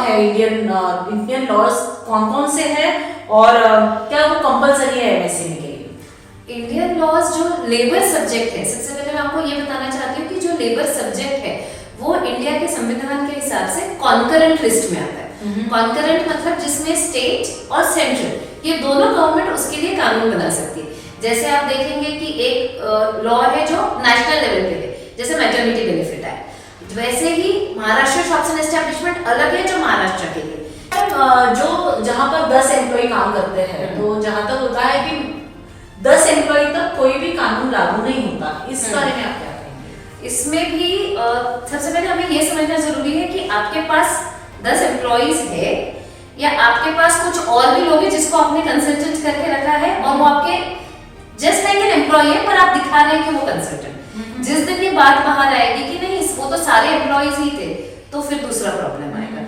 है Indian laws कौन कौन से हैं और क्या वो कंपलसरी है एमएसएमई के लिए? इंडियन लॉज जो लेबर सब्जेक्ट है, सबसे पहले मैं आपको ये बताना चाहती हूँ कि जो लेबर सब्जेक्ट है वो इंडिया के संविधान के हिसाब से कॉन्करेंट लिस्ट में आता है। कॉन्करेंट मतलब जिसमें स्टेट और सेंट्रल ये दोनों गवर्नमेंट उसके लिए कानून बना सकती है। जैसे आप देखेंगे कि एक लॉ है जो नेशनल लेवल पे है, जैसे मैटरनिटी बेनिफिट है, वैसे ही महाराष्ट्र शॉप्स एंड एस्टेब्लिशमेंट अलग है जो महाराष्ट्र के लिए। जो जहाँ पर 10 एम्प्लॉय काम करते हैं तो जहाँ तक होता है कि 10 एम्प्लॉय तक कोई भी कानून लागू नहीं होता, इस बारे में आप क्या कहेंगे? इसमें भी सबसे पहले हमें ये समझना जरूरी है कि आपके पास 10 एम्प्लॉइज है या आपके पास कुछ और भी लोग हैं जिसको आपने कंसल्टेंट करके रखा है और वो आपके जस्ट लाइक एन एम्प्लॉय है पर आप दिखा रहे हैं कि वो कंसल्टेंट। जिस दिन ये बात बाहर आएगी कि नहीं वो तो सारे एम्प्लॉइज ही थे, तो फिर दूसरा प्रॉब्लम आएगा।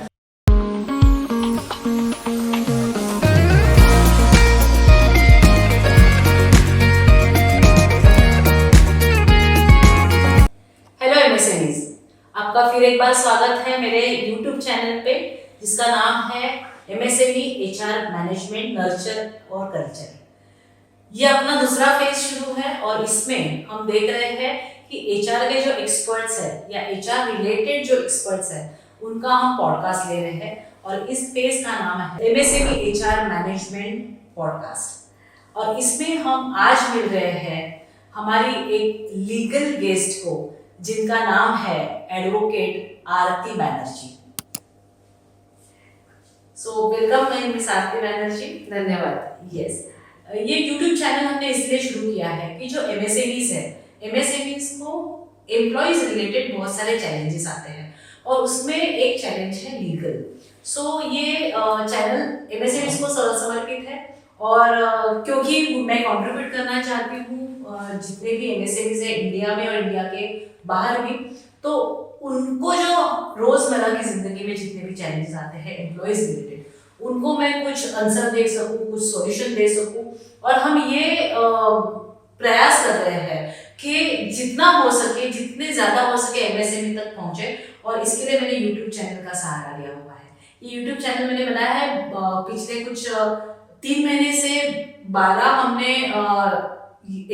आपका फिर एक बार स्वागत है मेरे YouTube चैनल पे जिसका नाम है MSME HR मैनेजमेंट नर्चर और कल्चर। ये अपना दूसरा फेज शुरू है और इसमें हम देख रहे हैं कि HR के जो एक्सपर्ट्स हैं या HR रिलेटेड जो एक्सपर्ट्स हैं उनका हम पॉडकास्ट ले रहे हैं और इस फेज का नाम है MSME HR मैनेजमेंट पॉडकास्ट। और इसमें हम आज मिल रहे हैं हमारी एक लीगल गेस्ट को जिनका नाम है एडवोकेट आरती बैनर्जी। सो वेलकम मिस आरती बैनर्जी। धन्यवाद। यस, ये YouTube चैनल हमने इसलिए शुरू किया है कि जो MSMEs है, MSMEs को एम्प्लॉइज रिलेटेड बहुत सारे चैलेंजेस आते हैं और उसमें एक चैलेंज है लीगल। सो ये चैनल MSMEs को समर्पित है और क्योंकि मैं कंट्रीब्यूट करना चाहती हूँ जितने भी MSMEs है इंडिया में और इंडिया के बाहर भी, तो उनको जो रोजमर्रा की जिंदगी में जितने भी चैलेंजेस आते हैं एम्प्लॉइज रिलेटेड उनको मैं कुछ आंसर दे सकूं, कुछ सॉल्यूशन दे सकूं। और हम ये प्रयास कर रहे हैं कि जितना हो सके, जितने ज्यादा हो सके MSME तक पहुंचे और इसके लिए मैंने YouTube चैनल का सहारा लिया हुआ है। ये YouTube चैनल मैंने बनाया है पिछले कुछ 3 महीने से 12 हमने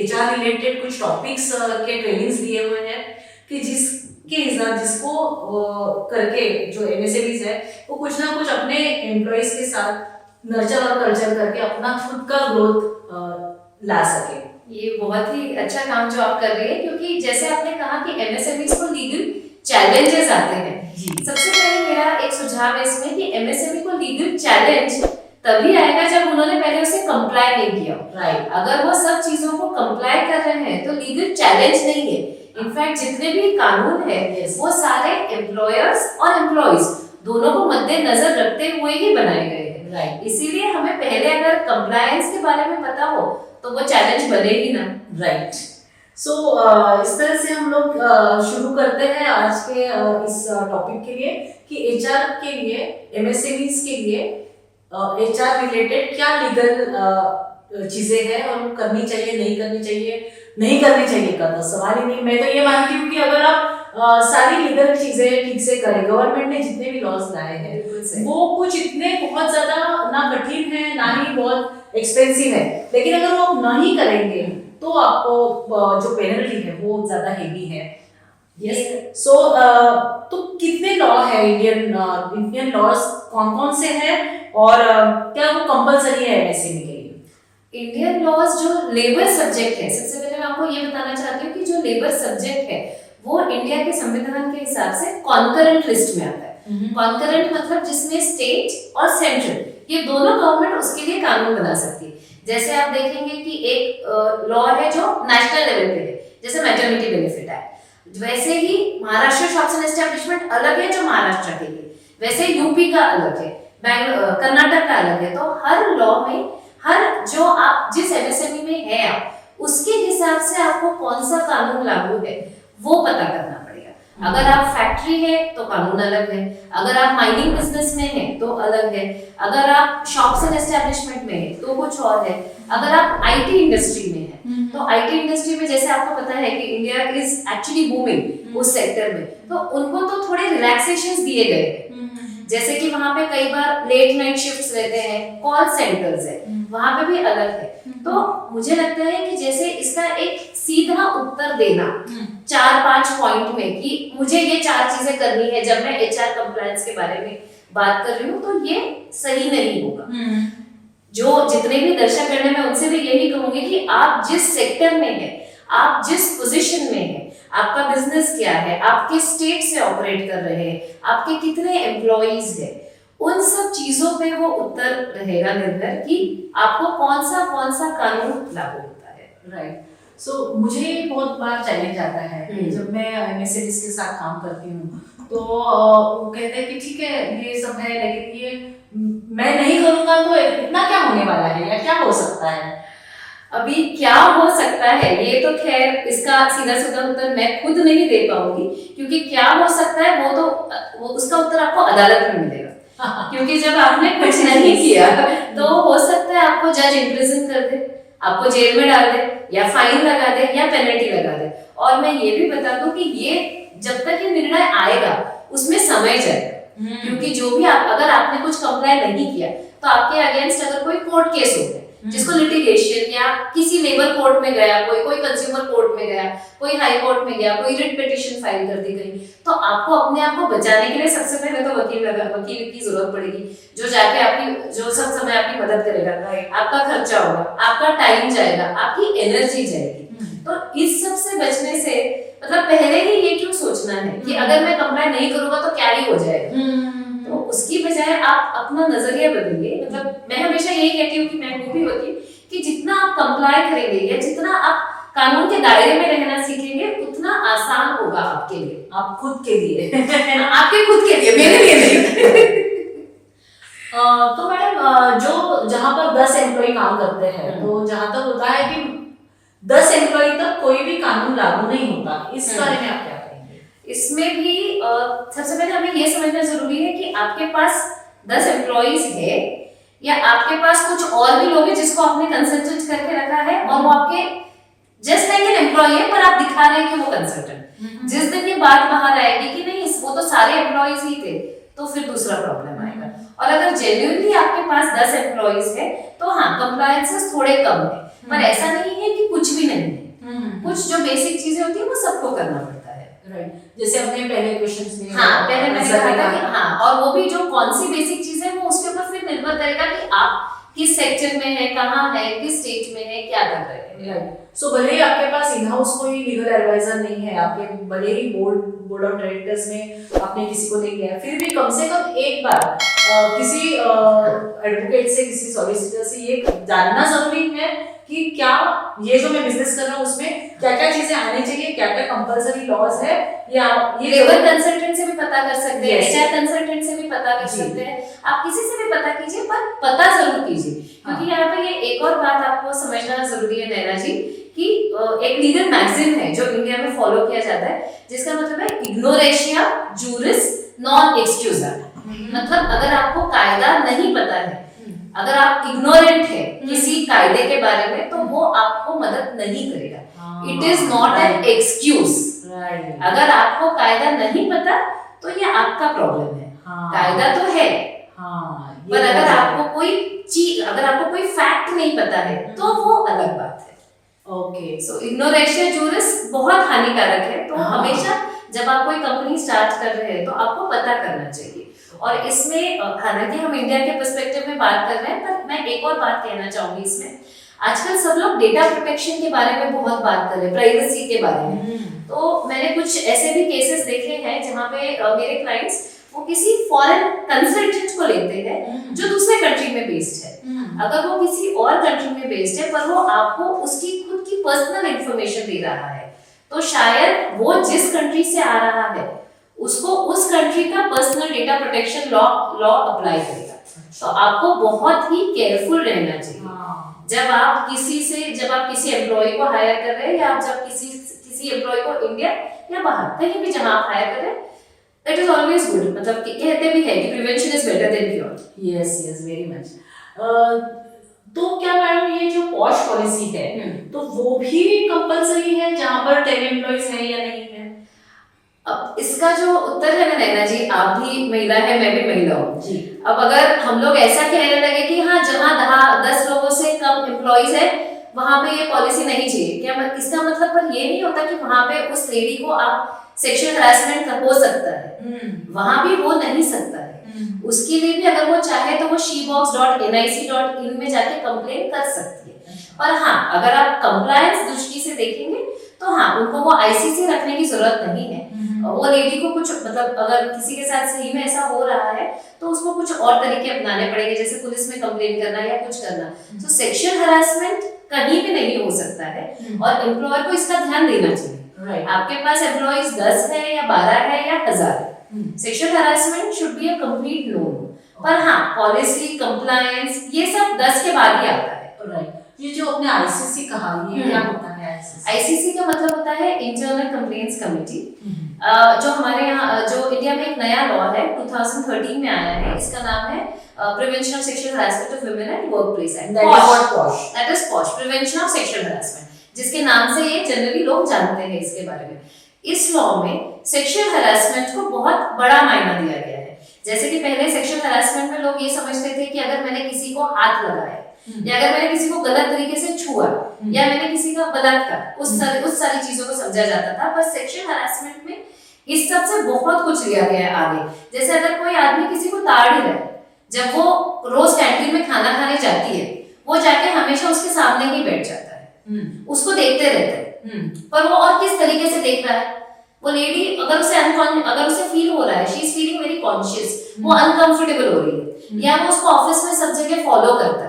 HR रिलेटेड कुछ टॉपिक्स के ट्रेनिंग्स दिए हुए हैं कि जिसको करके जो MSMEs है वो कुछ ना कुछ अपने एम्प्लॉइज के साथ नर्चर और कल्चर करके अपना खुद का ग्रोथ ला सके। ये बहुत ही अच्छा काम जो आप कर रही है, क्योंकि जैसे आपने कहा कि MSMEs को लीगल चैलेंजेस आते हैं। सबसे पहले मेरा एक सुझाव है इसमें कि MSME को लीगल चैलेंज तभी आएगा जब उन्होंने पहले उसे कंप्लाई नहीं किया। राइट। अगर वो सब चीजों को कंप्लाई कर रहे हैं तो लीगल चैलेंज नहीं है। इनफैक्ट जितने भी कानून है वो सारे एम्प्लॉयर्स और एम्प्लॉइज दोनों को मद्देनजर रखते हुए ही बनाए गए हैं। राइट। इसीलिए हमें पहले अगर कंप्लायंस के बारे में पता हो तो वो चैलेंज बने ही ना। राइट। सो इस तरह से हम लोग शुरू करते हैं आज के इस टॉपिक के लिए कि HR के लिए, MSMEs के लिए HR रिलेटेड क्या लीगल चीजें हैं और करनी चाहिए, नहीं करनी चाहिए। नहीं करनी चाहिए का तो सवाल ही नहीं। मैं तो ये मानती हूँ कि अगर आप सारी लीगल चीजें ठीक से करें, गवर्नमेंट ने जितने भी लॉज लाए हैं वो कुछ इतने बहुत ज्यादा ना कठिन है ना ही बहुत एक्सपेंसिव है, लेकिन अगर वो आप नहीं करेंगे तो आपको जो पेनल्टी है वो ज्यादा हेवी है। यस। सो तो कितने लॉ है इंडियन लॉज कौन कौन से हैं और क्या वो कंपलसरी है MSME के लिए? इंडियन लॉज जो लेबर सब्जेक्ट है, सबसे पहले मैं आपको ये बताना चाहती हूँ कि जो लेबर सब्जेक्ट है वो इंडिया के संविधान के हिसाब से कॉन्करेंट लिस्ट में आता है। कॉन्करेंट मतलब जिसमें स्टेट और सेंट्रल ये दोनों गवर्नमेंट उसके लिए कानून बना सकती है। जैसे आप देखेंगे कि एक लॉ है जो नेशनल लेवल पे है, जैसे मैटरनिटी बेनिफिट है, वैसे ही महाराष्ट्र शॉप्स एंड एस्टेब्लिशमेंट अलग है जो महाराष्ट्र के लिए, वैसे यूपी का अलग है, कर्नाटक का अलग है। तो हर लॉ में हर जो आप जिस MSME में है आप उसके हिसाब से आपको कौन सा कानून लागू है वो पता करना पड़ेगा। अगर आप फैक्ट्री है तो कानून अलग है, अगर आप माइनिंग बिजनेस में है तो अलग है, अगर आप शॉप्स एंड एस्टेब्लिशमेंट में है तो कुछ और है, अगर आप IT इंडस्ट्री में है तो IT इंडस्ट्री में जैसे आपको पता है कि इंडिया इज एक्चुअली बूमिंग उस सेक्टर में, तो उनको तो थोड़े रिलैक्सेशंस दिए गए हैं। जैसे कि वहां पे कई बार लेट नाइट शिफ्ट्स रहते हैं, कॉल सेंटर्स है, वहां पे भी अलग है। तो मुझे लगता है कि जैसे इसका एक सीधा उत्तर देना 4-5 पॉइंट में कि मुझे ये 4 चीजें करनी है जब मैं एचआर कंप्लायंस के बारे में बात कर रही हूँ, तो ये सही नहीं होगा। जो जितने भी दर्शक हैं मैं उनसे भी यही कहूंगी कि आप जिस सेक्टर में है, आप जिस पोजीशन में है, आपका बिजनेस क्या है, आप किस स्टेट से ऑपरेट कर रहे हैं, आपके कितने एम्प्लॉइज है, उन सब चीजों पे वो उत्तर रहेगा निर्भर कि आपको कौन सा कानून लागू होता है। राइट। सो मुझे बहुत बार चैलेंज आता है कि जब मैं एमएसएमईज के साथ काम करती हूँ तो वो कहते हैं कि ठीक है ये सब है, लेकिन ये मैं नहीं करूँगा तो इतना क्या होने वाला है या क्या हो सकता है? अभी क्या हो सकता है ये तो खैर इसका सीधा सीधा उत्तर मैं खुद नहीं दे पाऊंगी, क्योंकि क्या हो सकता है वो उसका उत्तर आपको अदालत में मिलेगा। क्योंकि जब आपने कुछ नहीं किया तो हो सकता है आपको जज इम्प्रिजन कर दे, आपको जेल में डाल दे, या फाइन लगा दे, या पेनल्टी लगा दे। और मैं ये भी बता दूं कि ये जब तक ये निर्णय आएगा उसमें समय जाएगा, क्योंकि जो भी अगर आपने कुछ कंप्लाई नहीं किया तो आपके अगेंस्ट अगर कोई कोर्ट केस होता है जिसको लिटिगेशन या किसी लेबर कोर्ट में गया, कोई कंज्यूमर कोर्ट में गया, कोई हाई कोर्ट में गया, कोई रिट पिटीशन फाइल कर दी गई, तो आपको अपने आप को बचाने के लिए सबसे पहले तो वकील की जरूरत पड़ेगी, जो जाके आपकी जो सब समय आपकी मदद करेगा। आपका खर्चा होगा, आपका टाइम जाएगा, आपकी एनर्जी जाएगी। तो इस सब से बचने से मतलब पहले ही ये क्यों सोचना है कि अगर मैं कंप्लाई नहीं करूंगा तो क्या ही हो जाएगा। तो उसकी बजाय आप अपना नजरिया बदलिए। मतलब मैं हमेशा यही कहती हूँ कि मैं हूँ भी वकील, कि जितना आप कंप्लाई करेंगे या जितना आप कानून के दायरे में रहना सीखेंगे उतना आसान होगा आपके लिए, आप खुद के लिए आपके खुद के लिए, मेरे लिए नहीं। तो मैडम जो जहाँ पर 10 एम्प्लॉय काम करते हैं तो जहाँ तक होता है कि 10 एम्प्लॉय तक कोई भी कानून लागू नहीं होता, इस बारे में आप क्या कहेंगे? इसमें भी सबसे पहले हमें ये समझना जरूरी है कि आपके पास 10 एम्प्लॉइज है या आपके पास कुछ और भी लोग हैं जिसको आपने कंसल्टेंट करके रखा है और वो आपके जस्ट लाइक एन एम्प्लॉय है, पर आप दिखा रहे हैं कि वो कंसल्टेंट। जिस दिन ये बात बाहर आएगी कि नहीं वो तो सारे एम्प्लॉइज ही थे, तो फिर दूसरा प्रॉब्लम आएगा। और अगर जेन्युइनली आपके पास 10 एम्प्लॉइज है तो हाँ कंप्लायंसेस थोड़े कम है, पर ऐसा नहीं है कि कुछ भी नहीं है। कुछ जो बेसिक चीजें होती है वो सबको करना पड़ता है। राइट, जैसे अपने पहले क्वेश्चंस में पहले मैंने कहा था कि और वो भी जो कौन सी बेसिक चीज है वो उसके ऊपर फिर निर्भर करेगा कि आप किस सेक्टर में है, कहाँ है, किस स्टेट में है, क्या कर रहे हैं। राइट। सो भले ही आपके पास इन हाउस कोई लीगल एडवाइजर नहीं है, आपके भले ही बोर्ड ऑफ डायरेक्टर्स में आपने किसी को नहीं लिया, फिर भी कम से कम एक बार किसी एडवोकेट से, किसी सॉलिसिटर से ये जानना जरूरी है कि क्या ये जो मैं बिजनेस कर रहा हूँ उसमें क्या क्या चीजें आनी चाहिए, क्या क्या कंपलसरी लॉज है, या ये लेबर कंसल्टेंट से भी पता कर सकते हैं, एचआर कंसल्टेंट से भी पता कर सकते हैं, आप किसी से भी पता कीजिए, पर पता जरूर कीजिए। क्योंकि यहाँ पे ये एक और बात आपको समझना जरूरी है नैना जी, कि एक लीगल मैगजीन है जो इंडिया में फॉलो किया जाता है, जिसका मतलब है इग्नोरेशिया जूरिस नॉन एक्सक्यूजा। मतलब अगर आपको कायदा नहीं पता है, अगर आप इग्नोरेंट है किसी कायदे के बारे में, तो वो आपको मदद नहीं करेगा। It is not an excuse. अगर आपको कायदा नहीं पता तो ये आपका प्रॉब्लम है। कायदा तो है, पर अगर आपको कोई चीज, अगर आपको कोई फैक्ट नहीं पता है तो वो अलग बात है। ओके, सो इग्नोरेशिया जूरिस बहुत हानिकारक है। तो हमेशा जब आप कोई कंपनी स्टार्ट कर रहे हैं तो आपको पता करना चाहिए। और इसमें हालांकि हम इंडिया के पर्सपेक्टिव में बात कर रहे हैं, पर मैं एक और बात कहना चाहूंगी इसमें। आजकल सब लोग डेटा प्रोटेक्शन के बारे में बहुत बात कर रहे हैं, प्राइवेसी के बारे में। तो मैंने कुछ ऐसे भी केसेस देखे हैं जहाँ पे मेरे क्लाइंट्स वो किसी फॉरेन कंसल्टेंट को लेते हैं जो दूसरे कंट्री में बेस्ड है। अगर वो किसी और कंट्री में बेस्ड है पर वो आपको उसकी खुद की पर्सनल इंफॉर्मेशन दे रहा है, तो शायद वो जिस कंट्री से आ रहा है उसको उस कंट्री का personal data protection law apply करेगा। तो आपको बहुत ही केयरफुल रहना चाहिए जब आप किसी एम्प्लॉय को हायर कर रहे हैं, या आप जब किसी एम्प्लॉय को इंडिया या बाहर कहीं भी जहां आप हायर कर रहे हैं, इट इज ऑलवेज गुड। मतलब कहते भी है कि prevention is better than cure. Yes very much. तो क्या मैडम ये जो पॉश पॉलिसी है तो वो भी कंपलसरी है जहां पर 10 एम्प्लॉइज हैं या नहीं है? अब इसका जो उत्तर है ना नैना जी, आप भी महिला है, मैं भी महिला हूँ जी। अब अगर हम लोग ऐसा कहने लगे कि हाँ जहाँ 10 लोगों से कम एम्प्लॉइज है वहां पे ये पॉलिसी नहीं चाहिए, क्या इसका मतलब पर ये नहीं होता कि वहां पे उस लेडी को आप सेक्सुअल हरासमेंट हो सकता है, वहां भी वो नहीं सकता है। उसके लिए भी अगर वो चाहे तो वो shebox.nic.in में जाके कंप्लेन कर सकती है। पर हाँ अगर आप कंप्लायंस दृष्टि से देखेंगे तो हाँ उनको वो आईसीसी रखने की जरूरत नहीं है। वो लेडी को कुछ मतलब अगर किसी के साथ सही में ऐसा हो रहा है तो उसको कुछ और तरीके अपनाने पड़ेंगे, जैसे पुलिस में कंप्लेन करना या कुछ करना। तो सेक्सुअल हरासमेंट कहीं भी नहीं हो सकता है और एम्प्लॉयर को इसका ध्यान देना चाहिए। आपके पास एम्प्लॉइज 10 है या 12 है या 1000 है, sexual harassment should be a complete no. पर हाँ पॉलिसी कंप्लायंस ये सब 10 के बाद ही आता है। राइट। ये जो अपने आईसीसी कहा, ये क्या होता है आईसीसी? आईसीसी का मतलब होता है इंटरनल कंप्लेंट्स कमेटी, जो हमारे यहाँ जो इंडिया में एक नया लॉ है 2013 में आया है, इसका नाम है prevention of sexual harassment of women at workplace act. That is posh, prevention of sexual harassment, जिसके नाम से ये जनरली लोग जानते हैं इसके बारे में। इस लॉ में सेक्सुअल हरासमेंट को बहुत बड़ा मायना दिया गया है। जैसे कि पहले सेक्सुअल हरासमेंट में लोग ये समझते थे कि अगर मैंने किसी को हाथ लगाया या अगर मैंने किसी को गलत तरीके से छुआ या मैंने किसी का बलात्कार, उस सारी चीजों को समझा जाता था। पर सेक्सुअल हरासमेंट में इस सब से बहुत कुछ लिया गया है आगे। जैसे अगर कोई आदमी किसी को ताड़ ही रहा है, जब वो रोज कैंटीन में खाना खाने जाती है वो जाके हमेशा उसके सामने ही बैठ जाता है, उसको देखते रहता है। पर वो और किस तरीके से देख रहा है, वो लेडी अगर उसे फील हो रहा है, she is feeling very conscious, वो अनकंफर्टेबल हो रही है या वो उसको ऑफिस में सब जगह फॉलो करता है,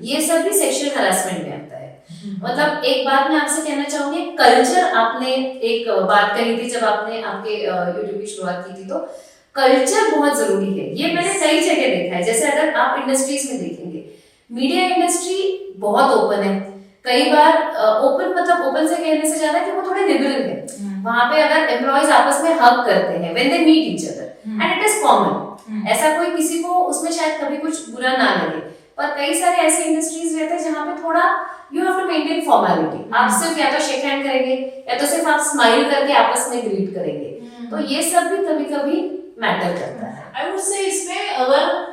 ये सब भी सेक्सुअल हरासमेंट में आता है। मतलब एक बात मैं आपसे कहना चाहूंगी, कल्चर, आपने एक बात कही थी जब आपने आपके यूट्यूब की शुरुआत की थी, तो कल्चर बहुत जरूरी है। ये मैंने कई जगह देखा है। जैसे अगर आप इंडस्ट्रीज में देखेंगे, मीडिया इंडस्ट्री बहुत ओपन है, कई बार ओपन से कहने से ज्यादा कि वो थोड़े लिबरल है। वहां पे अगर एम्प्लॉइज आपस में हग करते हैं when they meet each other and it is common, ऐसा कोई किसी को उसमें शायद कभी कुछ बुरा ना लगे। पर कई सारे ऐसे इंडस्ट्रीज रहते हैं जहाँ पे थोड़ा you have to maintain formality, आप सिर्फ या तो शेक हैंड करेंगे या तो सिर्फ आप स्माइल करके आपस में ग्रीट करेंगे, तो ये सब भी कभी-कभी मैटर करता है। आई वुड से इसमें अगर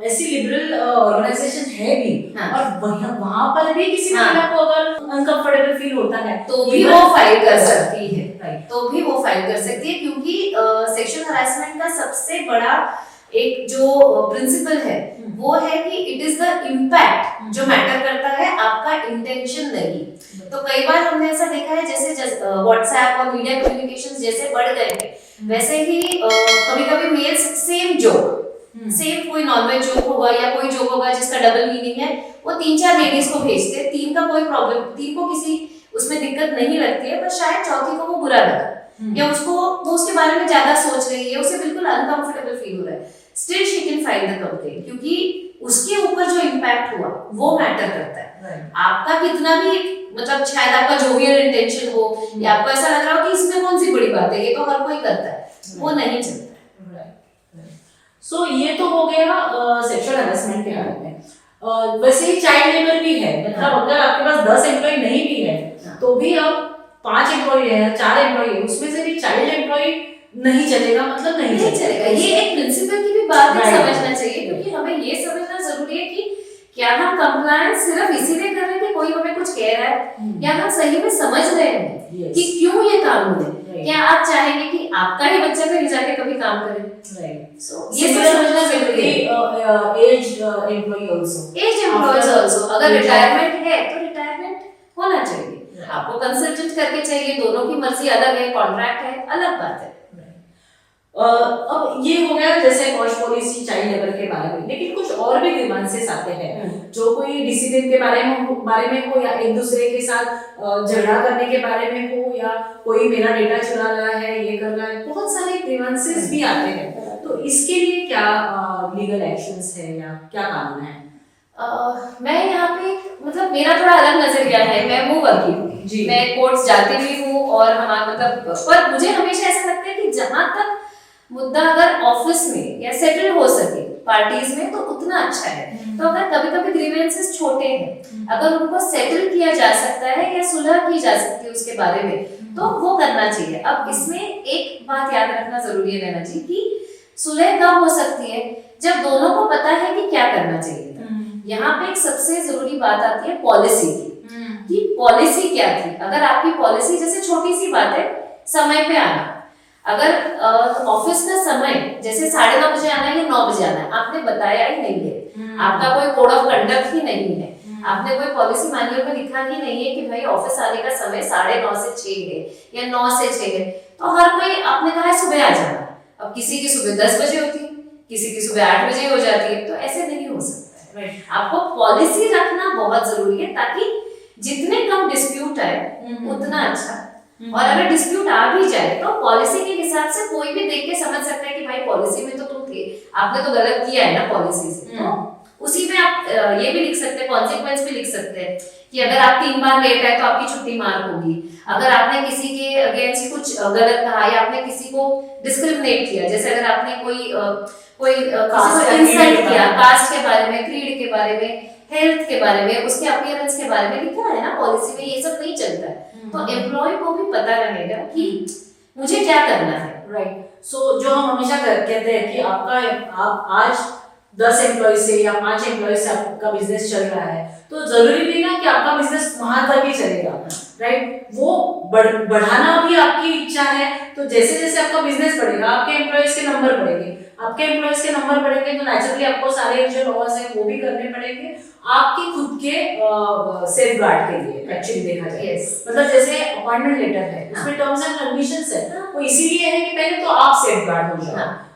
ऐसी लिबरल ऑर्गेनाइजेशन है भी और वहाँ पर भी किसी महिला को अगर अनकंफर्टेबल फील होता है तो भी वो फाइल कर सकती है। तो भी वो फाइल कर सकती है, क्योंकि सेक्सुअल हरासमेंट का सबसे बड़ा एक जो प्रिंसिपल है वो है कि इट इज द इम्पैक्ट जो मैटर करता है, आपका इंटेंशन नहीं। तो कई बार हमने ऐसा देखा है, जैसे व्हाट्सएप और मीडिया कम्युनिकेशंस जैसे बढ़ गए हैं, वैसे ही कभी-कभी मेल्स सेम कोई नॉर्मल जोक होगा या कोई जोक होगा जिसका डबल मीनिंग है, वो 3-4 लेडीज को भेजते हैं, 3 का कोई प्रॉब्लम, 3 को किसी उसमें दिक्कत नहीं लगती है, पर शायद चौथी को वो बुरा लगा या वो उसके बारे में ज्यादा सोच रही है, उसे बिल्कुल अनकंफर्टेबल फील हो रहा है, still she can file the complaint, क्योंकि उसके ऊपर जो इम्पैक्ट हुआ वो मैटर करता है। आपका कितना भी मतलब शायद आपका जोवियल इंटेंशन हो या आपको ऐसा लग रहा हो कि इसमें कौन सी बड़ी बात है, ये तो हर कोई करता है, वो नहीं चलता। सो ये तो हो गया सेक्सुअल हरासमेंट के बारे में। वैसे ही चाइल्ड लेबर भी है, मतलब अगर आपके पास 10 एम्प्लॉय नहीं भी है तो भी अब 5 एम्प्लॉय है, 4 एम्प्लॉय है, उसमें से भी चाइल्ड एम्प्लॉय नहीं चलेगा, मतलब नहीं चलेगा। ये एक प्रिंसिपल की भी बात है, समझना चाहिए, क्योंकि हमें ये समझना जरूरी है कि क्या हम कंप्लायंस सिर्फ इसीलिए कर रहे हैं कि कोई हमें कुछ कह रहा है, या हम सही में समझ रहे हैं कि क्यों ये कानून है। क्या आप चाहेंगे कि आपका ही बच्चा कहीं जाके कभी काम करे? ये समझना जरूरी है। एज एम्प्लॉयज आल्सो, अगर रिटायरमेंट है तो रिटायरमेंट होना चाहिए, आपको कंसल्टेंट करके चाहिए, दोनों की मर्जी अलग है, कॉन्ट्रैक्ट है, अलग बात है। अब ये हो गया जैसे पॉश पॉलिसी चाइल्ड लेबर के बारे में, लेकिन कुछ और भी ग्रीवांसेस आते हैं जो कोई डिसिप्लिन के बारे में हो या एक दूसरे के साथ झगड़ा करने के बारे में हो या कोई मेरा डेटा चुरा रहा है, ये कर रहा है, बहुत सारे ग्रीवांसेस भी आते हैं। तो इसके लिए क्या लीगल एक्शंस है या क्या कानून है? मैं यहाँ पे मतलब मेरा थोड़ा अलग नजरिया है, मैं हूँ वकील, मैं कोर्ट्स जाती भी हूँ और हमारा मतलब, पर मुझे हमेशा ऐसा लगता है कि जहाँ तक मुद्दा अगर ऑफिस में या सेटल हो सके पार्टीज में तो उतना अच्छा है। तो अगर कभी-कभी ग्रीवेंसेस छोटे हैं, अगर उनको सेटल किया जा सकता है या सुलह की जा सकती है उसके बारे में, तो वो करना चाहिए। अब इसमें एक बात याद रखना जरूरी है नैना जी कि सुलह कब हो सकती है, जब दोनों को पता है कि क्या करना चाहिए था। यहाँ पे एक सबसे जरूरी बात आती है पॉलिसी की, कि पॉलिसी क्या थी। अगर आपकी पॉलिसी, जैसे छोटी सी बात है समय पे आना, अगर ऑफिस का समय जैसे 9:30 बजे आना है या 9 बजे आना है, आपने बताया ही नहीं है, आपका कोई कोड ऑफ कंडक्ट ही नहीं है, आपने कोई पॉलिसी मैनुअल में लिखा ही नहीं है कि भाई ऑफिस आने का समय 9:30 से 6 है या 9 से 6 है, तो हर कोई आपने कहा है सुबह आ जाना। अब किसी की सुबह 10 बजे होती है, किसी की सुबह 8 बजे हो जाती है, तो ऐसे नहीं हो सकता है। आपको पॉलिसी रखना बहुत जरूरी है ताकि जितने कम डिस्प्यूट आए उतना अच्छा। और अगर डिस्प्यूट आ भी जाए तो पॉलिसी के हिसाब से कोई भी देख के समझ सकता है कि भाई पॉलिसी में तो तुम थे, आपने तो गलत किया है ना पॉलिसी से, तो उसी में आप ये भी लिख सकते हैं, कॉन्सिक्वेंस भी लिख सकते हैं कि अगर आप 3 बार लेट आए तो आपकी छुट्टी मार्क होगी। अगर आपने किसी के अगेंस्ट कुछ गलत कहा या आपने किसी को डिस्क्रिमिनेट किया, जैसे अगर आपने कोई इंसल्ट किया कास्ट के बारे में, क्रीड के बारे में, हेल्थ के बारे में, उसके अपीयरेंस के बारे में लिखा है ना पॉलिसी में, ये सब नहीं चलता है। तो एम्प्लॉय को भी पता रहेगा कि मुझे क्या करना है। राइट। सो जो हम हमेशा कहते हैं कि आप आज 10 एम्प्लॉय से या 5 एम्प्लॉय से आपका बिजनेस चल रहा है, तो जरूरी नहीं ना कि आपका बिजनेस वहां तक ही चलेगा, राइट। वो बढ़ाना भी आपकी इच्छा है, तो जैसे जैसे आपका बिजनेस बढ़ेगा आपके एम्प्लॉयज के नंबर बढ़ेंगे, आपके एम्प्लॉयज के नंबर बढ़ेंगे तो नेचुरली आपको सारे जो लॉज है वो भी करने पड़ेंगे आपके खुद के सेफ गार्ड के लिए। एक्चुअली देखा जाए मतलब जैसे अपॉइंटमेंट लेटर है उसमें टर्म्स एंड कंडीशंस है, वो इसीलिए है कि पहले तो आप सेफ गार्ड हो जाओ,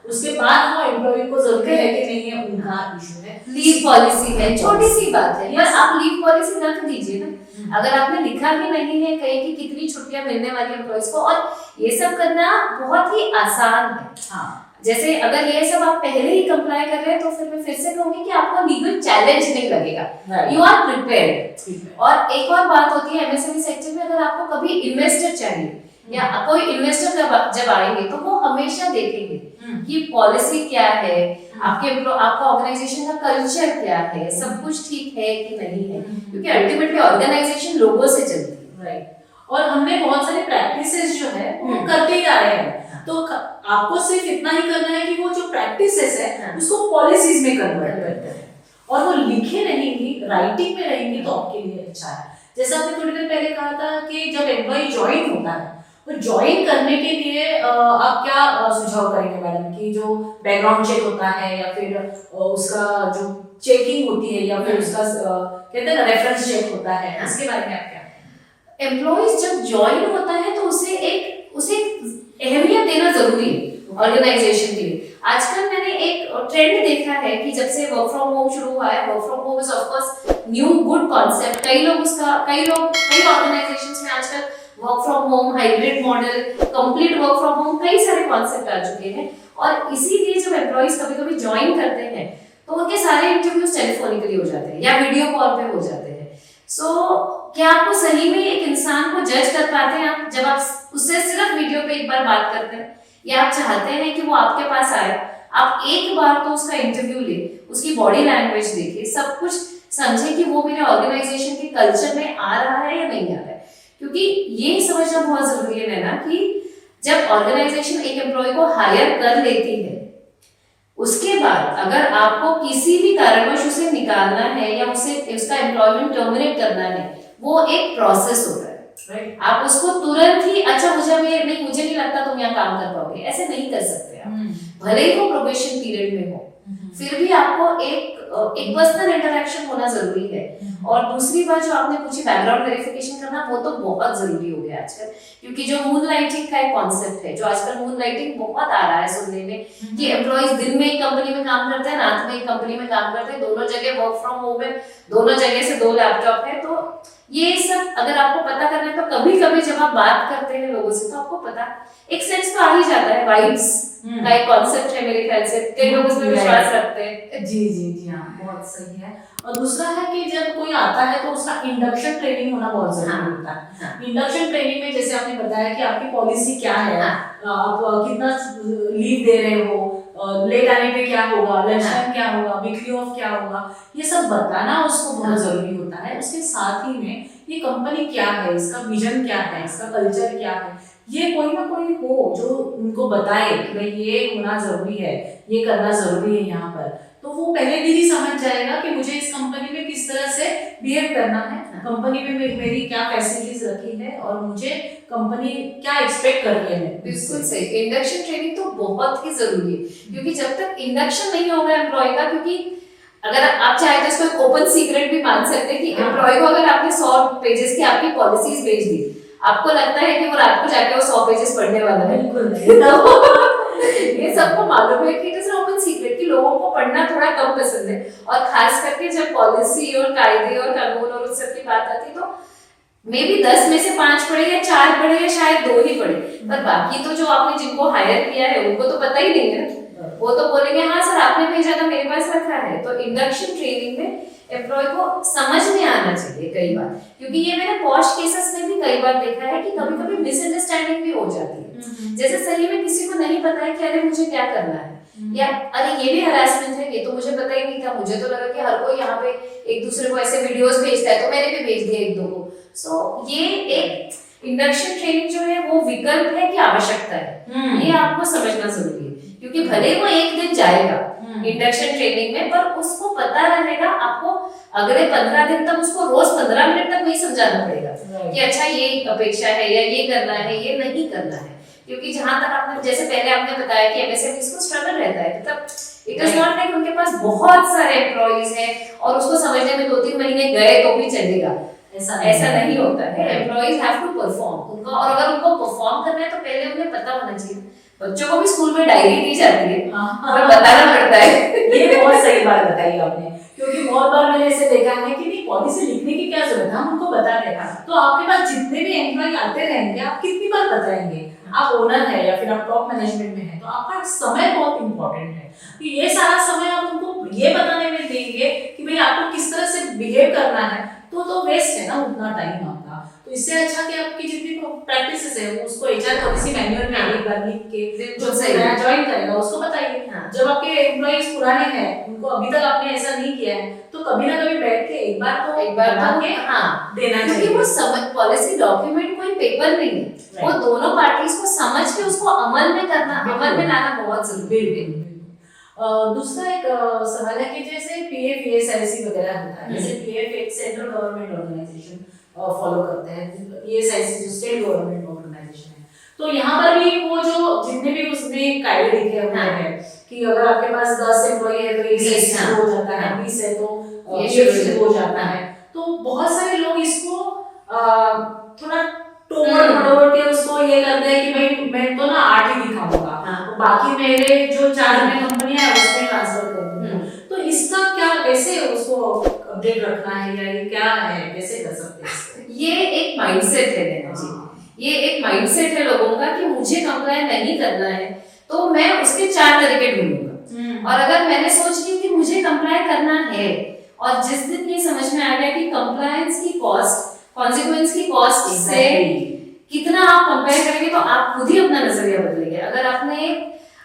उसके बाद वो एम्प्लॉय को जरूरी है कि नहीं है, उनका इशू है। लीव पॉलिसी है, छोटी सी बात है, बस आप लीव पॉलिसी रख दीजिए ना। अगर आपने लिखा ही नहीं है कहीं की कितनी छुट्टियां मिलने वाली एम्प्लॉयज को, और ये सब करना बहुत ही आसान है। हाँ, जैसे अगर ये सब आप पहले ही कंप्लाई कर रहे हैं तो फिर मैं फिर से कहूंगी कि आपको लीगल चैलेंज नहीं लगेगा, यू आर प्रिपेयर्ड। और एक और बात होती है एमएसएमई सेक्टर में, अगर आपको कभी इन्वेस्टर चाहिए या कोई इन्वेस्टर जब आएंगे तो वो हमेशा देखेंगे कि पॉलिसी क्या है, आपका ऑर्गेनाइजेशन का कल्चर क्या है, सब कुछ ठीक है कि नहीं है, क्योंकि अल्टीमेटली ऑर्गेनाइजेशन लोगों से चलती है। राइट। और हमने बहुत सारे प्रैक्टिसेस जो है वो करते ही आ रहे हैं, तो आपको सिर्फ इतना ही करना है कि वो जो प्रैक्टिसेस है उसको पॉलिसीज में कन्वर्ट करते हैं, और वो लिखे रहेंगी, राइटिंग में रहेंगी तो आपके लिए अच्छा है। जैसा आपने थोड़ी देर पहले कहा था कि जब एम्प्लॉय ज्वाइन होता है तो ज्वाइन करने के लिए आप क्या सुझाव करेंगे मैडम, कि जो बैकग्राउंड चेक होता है या फिर उसका जो चेकिंग होती है या फिर उसका कहते हैं ना रेफरेंस चेक होता है, इसके बारे में आप क्या? एम्प्लॉइज जब ज्वाइन होता है तो उसे अहमियत देना जरूरी है ऑर्गेनाइजेशन के लिए। आजकल मैंने एक ट्रेंड देखा है कि जब से वर्क फ्रॉम होम शुरू हुआ है, work from home is of course new good concept, कई ऑर्गेनाइजेशंस में आजकल work from home, hybrid model, complete work from home, कई सारे कॉन्सेप्ट आ चुके हैं। और इसीलिए जब एम्प्लॉइज कभी-कभी ज्वाइन करते हैं तो उनके सारे इंटरव्यूज टेलीफोनिकली हो जाते हैं या वीडियो कॉल पे हो जाते हैं। सो क्या आपको सही में एक इंसान को जज कर पाते हैं आप जब आप उससे सिर्फ वीडियो पे एक बार बात करते हैं, या आप चाहते हैं कि वो आपके पास आए, आप एक बार तो उसका इंटरव्यू ले, उसकी बॉडी लैंग्वेज देखे, सब कुछ समझे कि वो मेरे ऑर्गेनाइजेशन के कल्चर में आ रहा है या नहीं आ रहा है। क्योंकि ये समझना बहुत जरूरी है ना कि जब ऑर्गेनाइजेशन एक एम्प्लॉय को हायर कर लेती है, उसके बाद अगर आपको किसी भी कारणवश उसे निकालना है या उसका एम्प्लॉयमेंट टर्मिनेट करना है, वो एक प्रोसेस होता है। Right. आप उसको तुरंत ही अच्छा मुझे नहीं लगता तुम यहाँ काम कर पाओगे, ऐसे नहीं कर सकते आप। भले ही वो प्रोबेशन पीरियड में हो, फिर भी आपको एक पर्सनल इंटरेक्शन होना जरूरी है। और दूसरी बात जो आपने पूछी बैकग्राउंड वेरिफिकेशन करना, वो तो बहुत जरूरी हो गया आजकल, क्योंकि जो मून लाइटिंग का एक कॉन्सेप्ट है, जो आजकल मून लाइटिंग बहुत आ रहा है सुनने में कि एम्प्लॉइज दिन में एक कंपनी में काम करते हैं, रात में एक कंपनी में काम करते हैं, दोनों जगह वर्क फ्रॉम होम है, दोनों जगह से 2 लैपटॉप है। तो ये सब अगर आपको पता करना है तो कभी कभी जब आप बात करते हैं लोगों से तो आपको पता एक सेंस तो आ ही जाता है, वाइब्स का एक कॉन्सेप्ट है मेरे ख्याल से, कई लोग उसमें विश्वास रखते हैं। जी हाँ, बहुत सही है। और दूसरा है कि जब कोई आता है तो उसका इंडक्शन ट्रेनिंग होना बहुत जरूरी होता है। इंडक्शन ट्रेनिंग में जैसे आपने बताया कि आपकी पॉलिसी क्या है, आप कितना लीव दे रहे हो, लेट आने पे क्या होगा, लंच टाइम क्या होगा, वीकली ऑफ क्या होगा, ये सब बताना उसको बहुत जरूरी होता है। उसके साथ ही में ये कंपनी क्या है, इसका विजन क्या है, इसका कल्चर क्या है, ये कोई ना कोई हो जो उनको बताए कि भाई ये होना जरूरी है, ये करना जरूरी है यहाँ पर। तो वो पहले दिन ही समझ जाएगा कि मुझे इस कंपनी में किस तरह से बिहेव करना है, कंपनी में मेरी क्या फैसिलिटीज रखी है और मुझे कंपनी क्या एक्सपेक्ट कर रही है। बिल्कुल सही, इंडक्शन ट्रेनिंग तो बहुत ही जरूरी है, क्योंकि जब तक इंडक्शन नहीं होगा एम्प्लॉय का, क्योंकि अगर आप चाहे तो इसको ओपन सीक्रेट भी मान सकते हैं कि एम्प्लॉय को अगर आपने 100 पेजेस की आपकी पॉलिसीज भेज दी, आपको लगता है कि वो रात को जाके वो 100 पेजेस पढ़ने वाला है, बिल्कुल ये सबको मालूम है कि इट इज ओपन सीक्रेट कि लोगों को पढ़ना थोड़ा कम पसंद है, और खास करके जब पॉलिसी और कायदे और कानून और उस सब की बात आती है तो मे बी 10 में से 5 पढ़े या 4 पढ़े या शायद 2 ही पढ़े, पर बाकी तो जो आपने जिनको हायर किया है उनको तो पता ही नहीं है, वो तो बोलेंगे हाँ सर आपने भेजा था मेरे पास रखा है। तो इंडक्शन ट्रेनिंग में एम्प्लॉय को समझ में आना चाहिए कई बार, क्योंकि ये मैंने पॉश केसेस में भी कई बार देखा है कि कभी कभी मिसअंडरस्टैंडिंग भी हो जाती है, जैसे सही में किसी को नहीं पता है कि अरे मुझे क्या करना है, या अरे ये भी हरासमेंट है, ये तो मुझे पता ही नहीं था, मुझे तो लगा कि हर कोई यहाँ पे एक दूसरे को ऐसे वीडियोस भेजता है तो मैंने भी भेज दिया एक दो को। सो ये एक इंडक्शन ट्रेनिंग जो है वो विकल्प है कि आवश्यकता है, ये आपको समझना जरूरी है, क्योंकि भले वो एक दिन जाएगा इंडक्शन ट्रेनिंग में, पर उसको पता रहेगा आपको अगले 15 दिन तक उसको रोज 15 मिनट तक नहीं समझाना पड़ेगा कि अच्छा ये अपेक्षा है या ये करना है, ये नहीं करना है, क्योंकि जहां तक आपने जैसे पहले आपने बताया कि एमएसएमईज को स्ट्रगल रहता है, मतलब इट इज नॉट लाइक उनके पास बहुत सारे एम्प्लॉइज हैं और उसको समझने में 2-3 महीने गए तो भी चलेगा, ऐसा नहीं होता है। एम्प्लॉइज हैव टू परफॉर्म उनका, और अगर उनको परफॉर्म करना है तो पहले उन्हें पता होना चाहिए। बच्चों को भी स्कूल में डायरी दी जाती है और बताना पड़ता है। ये बहुत सही बात बताई आपने, क्योंकि बहुत बार मैंने ऐसे देखा है कि नहीं पॉलिसी लिखने की क्या जरूरत है, हम उनको बता रहे हैं। तो आपके पास जितने भी एम्प्लॉय आते रहेंगे, आप कितनी बार बताएंगे, आप ओनर है या फिर आप टॉप मैनेजमेंट में है, तो आपका समय बहुत इंपॉर्टेंट है। तो ये सारा समय आप उनको ये बताने में देंगे कि भाई आपको किस तरह से बिहेव करना है, तो वेस्ट है ना उतना टाइम आपका। तो इससे अच्छा कि आपकी जितनी प्रैक्टिसेस है वो उसको एचआर पॉलिसी मैनुअल में एक बार लिख के जो नया ज्वाइन करेगा उसको बताइए। जब आपके एम्प्लॉइज पुराने हैं, उनको अभी तक आपने ऐसा नहीं किया है, तो कभी ना कभी बैठ के एक बार तो हाँ देना चाहिए, क्योंकि वो समझ पॉलिसी डॉक्यूमेंट कोई पेपर नहीं है, वो दोनों पार्टीज को समझ के उसको अमल में करना, अमल में लाना बहुत जरूरी है। दूसरा एक सवाल है कि जैसे पीएफ ईएसआईसी वगैरह होता है, जैसे पीएफ एक सेंट्रल गवर्नमेंट ऑर्गेनाइजेशन फॉलो करते हैं, ईएसआईसी जो स्टेट गवर्नमेंट ऑर्गेनाइजेशन है, तो यहाँ पर भी वो जो जितने भी उसमें कायदे लिखे हुए हैं कि अगर आपके पास 10 एम्प्लॉई है तो ईएसआईसी शुरू हो जाता है, 20 है तो ये शुरू हो जाता है। तो बहुत सारे लोग इसको थोड़ा टोमर मरोड़ के उसको ये करते हैं कि भाई मैं तो ना 8 ही दिखाऊंगा, बाकी मेरे जो 4 में कंपनियां है उसमें ट्रांसफर कर दूंगा। तो इसका क्या, कैसे उसको अपडेट रखना है या ये क्या है, कैसे कर सकते हैं? ये एक माइंडसेट है नैना जी, ये एक माइंडसेट है लोगों का कि मुझे कंप्लाई नहीं करना है तो मैं उसके 4 तरीके ढूंढूंगा। और अगर मैंने सोच ली कि मुझे कंप्लाई करना है और जिस दिन ये समझ में आ गया कि कंप्लायंस की कॉस्ट, कॉन्सिक्वेंस की कॉस्ट से कितना आप कंपेयर करेंगे तो आप खुद ही अपना नजरिया बदलेंगे। अगर आपने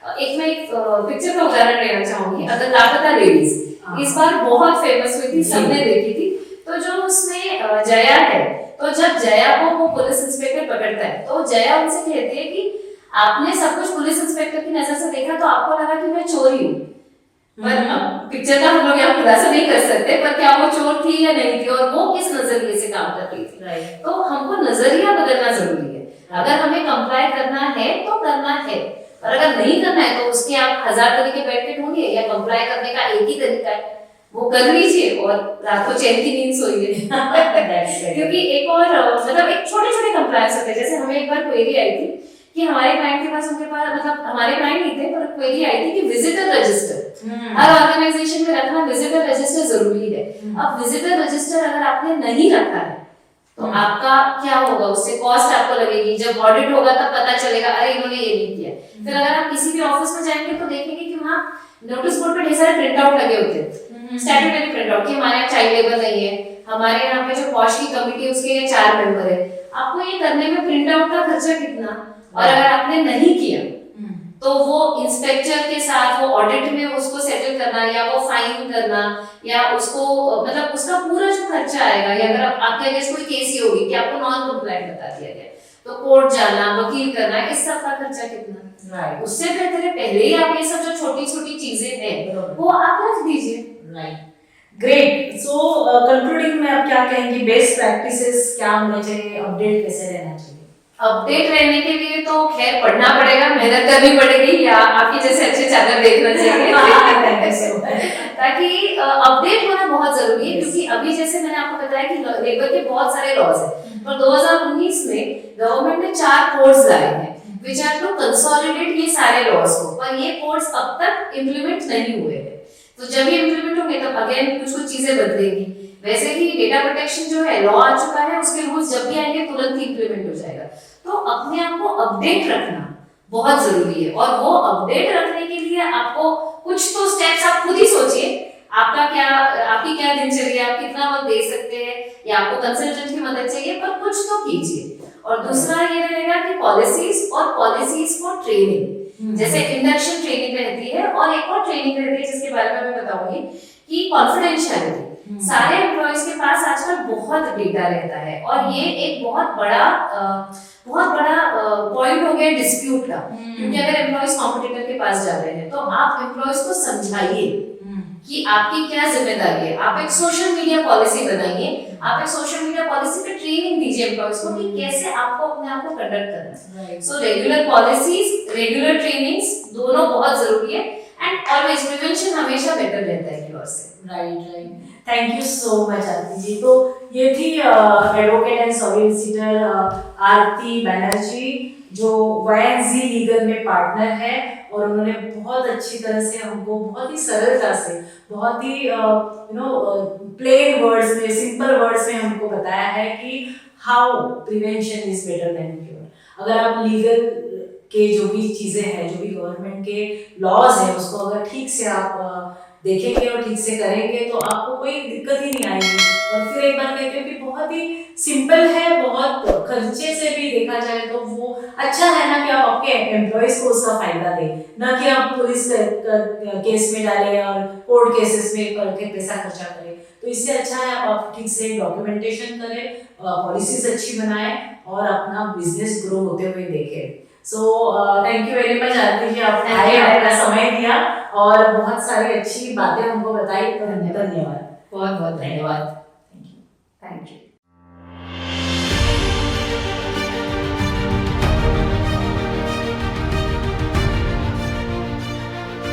मैं एक पिक्चर का उदाहरण लेना चाहूंगी, अगर लापता लेडीज इस बार बहुत फेमस हुई थी, सबने देखी थी। तो जो उसमें जया है, तो जब जया को वो पुलिस इंस्पेक्टर पकड़ता है तो जया उनसे कहती है कि आपने सब कुछ पुलिस इंस्पेक्टर की नजर से देखा तो आपको लगा कि मैं चोरी हूँ, पर पिक्चर का हम लोग यहाँ खुलासा नहीं कर सकते पर क्या वो चोर थी या नहीं थी और वो किस नजरिए से काम कर रही थी। तो हमको नजरिया बदलना जरूरी है। अगर हमें कंप्लाई करना है तो करना है, और अगर नहीं करना है तो उसके आप 1000 तरीके बैठ के ढूंढिए, या कंप्लाई करने का एक ही तरीका है वो कर लीजिए और रात को चैन की नींद सोइए। क्योंकि एक और मतलब एक छोटे-छोटे कंप्लायंस होते हैं। जैसे हमें एक बार क्वेरी आई थी कि हमारे क्लाइंट के पास, उनके पास मतलब हमारे क्लाइंट नहीं थे पर क्वेरी आई थी कि विजिटर रजिस्टर हर ऑर्गेनाइजेशन में रखना, विजिटर रजिस्टर जरूरी है। अब विजिटर रजिस्टर अगर आपने नहीं रखा है तो आपका क्या होगा, उससे कॉस्ट आपको लगेगी, जब ऑडिट होगा तब पता चलेगा अरे इन्होंने ये नहीं किया। फिर अगर आप किसी भी ऑफिस में जाएंगे तो देखेंगे कि वहाँ नोटिस बोर्ड पे ढेर सारे प्रिंट आउट लगे होते हैं, स्टैट्यूटरी प्रिंट आउट कि हमारे यहाँ चाइल्ड लेबर नहीं है, हमारे यहाँ पे जो पॉश की कमेटी है उसके 4 मेंबर है। आपको ये करने में प्रिंट आउट का खर्चा कितना, और अगर आपने नहीं किया तो वो इंस्पेक्टर के साथ वो ऑडिट में उसको सेटल करना या वो फाइन करना या उसको मतलब उसका पूरा जो खर्चा आएगा, या अगर आपके अगेंस्ट कोई केस ही होगी कि आपको नॉन कंप्लायंट बता दिया गया तो कोर्ट जाना, वकील करना, इस सब का खर्चा कितना, राइट, उससे बेहतर है पहले ही आप ये सब जो छोटी छोटी चीजें हैं वो आप रख दीजिए। Right, great. सो कंक्लूडिंग में आप क्या कहेंगी, बेस्ट प्रैक्टिसेस क्या होने चाहिए, अपडेट कैसे रहना चाहिए? अपडेट रहने के लिए तो खैर पढ़ना पड़ेगा, मेहनत करनी पड़ेगी, या आपकी जैसे अच्छे चैनल देखना चाहिए ताकि अपडेट होना बहुत जरूरी है, क्योंकि अभी जैसे मैंने आपको बताया कि लेबर के बहुत सारे लॉज हैं, पर 2019 में गवर्नमेंट ने 4 कोड्स लाए हैं which are to consolidate ये सारे लॉज को, पर ये कोड्स अब तक इम्प्लीमेंट नहीं हुए हैं। तो जब ये इम्प्लीमेंट होंगे तब अगेन कुछ कुछ चीजें बदलेंगी। वैसे ही डेटा प्रोटेक्शन जो है लॉ आ चुका है, उसके रूल्स जब भी आएंगे तुरंत ही इम्प्लीमेंट हो जाएगा। तो अपने आप को अपडेट रखना बहुत जरूरी है, और वो अपडेट रखने के लिए आपको कुछ तो स्टेप्स आप खुद ही सोचिए, आपकी क्या दिनचर्या, आप कितना वक्त दे सकते हैं, या आपको कंसल्टेंट की मदद चाहिए, पर कुछ तो कीजिए। और दूसरा ये रहेगा कि पॉलिसीज और पॉलिसीज फॉर ट्रेनिंग, जैसे इंडक्शन ट्रेनिंग रहती है और एक और ट्रेनिंग रहती है जिसके बारे में मैं बताऊंगी कि कॉन्फिडेंशियलिटी। सारे एम्प्लॉयज के पास आजकल बहुत डेटा रहता है, और ये एक बहुत बड़ा पॉइंट हो गया डिस्प्यूट का, क्योंकि अगर एम्प्लॉयज कॉम्पिटिटर के पास जा रहे हैं तो आप एम्प्लॉयज को समझाइए कि आपकी क्या जिम्मेदारी है। आप एक सोशल मीडिया पॉलिसी बनाइए, आप एक सोशल मीडिया पॉलिसी पे ट्रेनिंग दीजिए एम्प्लॉयज को कि कैसे आपको अपने आप को कंडक्ट करना है। So regular policies, regular trainings दोनों बहुत जरूरी है, एंड ऑलवेज प्रिवेंशन हमेशा बेटर रहता है क्योर से। Right, right, thank you so much Aarti ji. तो ये थी advocate and solicitor Aarti Banerjee, जो YNZ लीगल में पार्टनर है, और उन्होंने बहुत अच्छी तरह से हमको बहुत ही सरलता से, बहुत ही प्लेन वर्ड्स में, सिंपल वर्ड्स में हमको बताया है कि how prevention is better than cure. अगर आप लीगल के जो भी चीजें हैं, जो भी गवर्नमेंट के लॉज हैं, उसको अगर ठीक से आप देखेंगे और ठीक से करेंगे तो आपको कोई दिक्कत ही नहीं आएगी। और फिर एक बार कहती हूँ कि बहुत ही सिंपल है, बहुत खर्चे से भी देखा जाए तो वो अच्छा है ना कि आप आपके एम्प्लॉयज को उसका फायदा दें, ना कि आप पुलिस केस में डालें और कोर्ट केसेस में करके पैसा खर्चा करें। तो इससे अच्छा है आप ठीक से डॉक्यूमेंटेशन करें, पॉलिसीज अच्छी बनाएं और अपना बिजनेस ग्रो होते हुए देखें। So thank you very much Aarti ji, आपने आए, अपना समय दिया और बहुत सारी अच्छी बातें हमको बताई। धन्यवाद, बहुत बहुत धन्यवाद। Thank you.